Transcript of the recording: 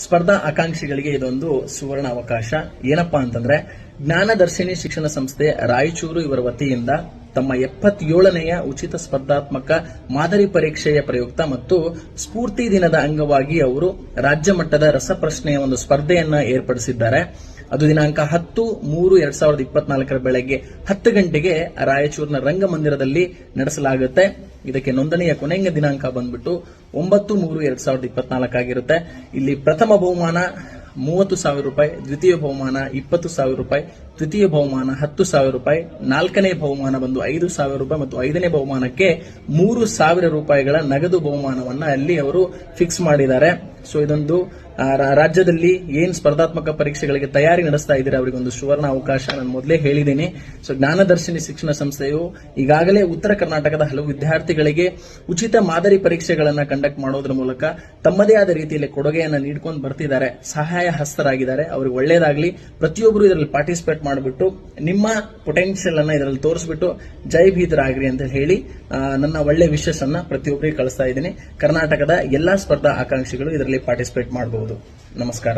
ಸ್ಪರ್ಧಾ ಆಕಾಂಕ್ಷಿಗಳಿಗೆ ಇದೊಂದು ಸುವರ್ಣ ಅವಕಾಶ. ಏನಪ್ಪಾ ಅಂತಂದ್ರೆ ಜ್ಞಾನದರ್ಶಿನಿ ಶಿಕ್ಷಣ ಸಂಸ್ಥೆ ರಾಯಚೂರು ಇವರ ವತಿಯಿಂದ ತಮ್ಮ 77ನೆಯ ಉಚಿತ ಸ್ಪರ್ಧಾತ್ಮಕ ಮಾದರಿ ಪರೀಕ್ಷೆಯ ಪ್ರಯುಕ್ತ ಮತ್ತು ಸ್ಫೂರ್ತಿ ದಿನದ ಅಂಗವಾಗಿ ಅವರು ರಾಜ್ಯ ಮಟ್ಟದ ರಸಪ್ರಶ್ನೆಯ ಒಂದು ಸ್ಪರ್ಧೆಯನ್ನ ಏರ್ಪಡಿಸಿದ್ದಾರೆ. ಅದು ದಿನಾಂಕ 10/3/2024 ಬೆಳಗ್ಗೆ 10 ಗಂಟೆಗೆ ರಾಯಚೂರಿನ ರಂಗಮಂದಿರದಲ್ಲಿ ನಡೆಸಲಾಗುತ್ತೆ. ಇದಕ್ಕೆ ನೋಂದಣಿಯ ಕೊನೆಯ ದಿನಾಂಕ ಬಂದ್ಬಿಟ್ಟು 9/3/2024 ಆಗಿರುತ್ತೆ. ಇಲ್ಲಿ ಪ್ರಥಮ ಬಹುಮಾನ 30,000 ರೂಪಾಯಿ, ದ್ವಿತೀಯ ಬಹುಮಾನ 20,000 ರೂಪಾಯಿ, ತೃತೀಯ ಬಹುಮಾನ 10,000 ರೂಪಾಯಿ, ನಾಲ್ಕನೇ ಬಹುಮಾನ ಬಂದು 5,000 ರೂಪಾಯಿ ಮತ್ತು ಐದನೇ ಬಹುಮಾನಕ್ಕೆ 3,000 ರೂಪಾಯಿಗಳ ನಗದು ಬಹುಮಾನವನ್ನ ಅಲ್ಲಿ ಅವರು ಫಿಕ್ಸ್ ಮಾಡಿದ್ದಾರೆ. ಸೊ ಇದೊಂದು ರಾಜ್ಯದಲ್ಲಿ ಏನ್ ಸ್ಪರ್ಧಾತ್ಮಕ ಪರೀಕ್ಷೆಗಳಿಗೆ ತಯಾರಿ ನಡೆಸ್ತಾ ಇದ್ದೀರಾ ಅವರಿಗೊಂದು ಸುವರ್ಣ ಅವಕಾಶ. ನಾನು ಮೊದಲೇ ಹೇಳಿದ್ದೀನಿ. ಸೊ ಜ್ಞಾನದರ್ಶಿನಿ ಶಿಕ್ಷಣ ಸಂಸ್ಥೆಯು ಈಗಾಗಲೇ ಉತ್ತರ ಕರ್ನಾಟಕದ ಹಲವು ವಿದ್ಯಾರ್ಥಿಗಳಿಗೆ ಉಚಿತ ಮಾದರಿ ಪರೀಕ್ಷೆಗಳನ್ನ ಕಂಡಕ್ಟ್ ಮಾಡೋದ್ರ ಮೂಲಕ ತಮ್ಮದೇ ಆದ ರೀತಿಯಲ್ಲಿ ಕೊಡುಗೆಯನ್ನ ನೀಡ್ಕೊಂಡು ಬರ್ತಿದ್ದಾರೆ, ಸಹಾಯ ಹಸ್ತರಾಗಿದ್ದಾರೆ. ಅವ್ರಿಗೆ ಒಳ್ಳೇದಾಗ್ಲಿ. ಪ್ರತಿಯೊಬ್ಬರು ಇದರಲ್ಲಿ ಪಾರ್ಟಿಸಿಪೇಟ್ ಮಾಡಿಬಿಟ್ಟು ನಿಮ್ಮ ಪೊಟೆನ್ಷಿಯಲ್ ಅನ್ನ ಇದರಲ್ಲಿ ತೋರಿಸ್ಬಿಟ್ಟು ಜೈ ಭೀತರಾಗ್ರಿ ಅಂತ ಹೇಳಿ ನನ್ನ ಒಳ್ಳೆ ವಿಶಸ್ ಅನ್ನ ಪ್ರತಿಯೊಬ್ಬರಿಗೆ ಕಳಿಸ್ತಾ ಇದ್ದೀನಿ. ಕರ್ನಾಟಕದ ಎಲ್ಲಾ ಸ್ಪರ್ಧಾ ಆಕಾಂಕ್ಷಿಗಳು ಇದರಲ್ಲಿ ಪಾರ್ಟಿಸಿಪೇಟ್ ಮಾಡಬಹುದು. ನಮಸ್ಕಾರ.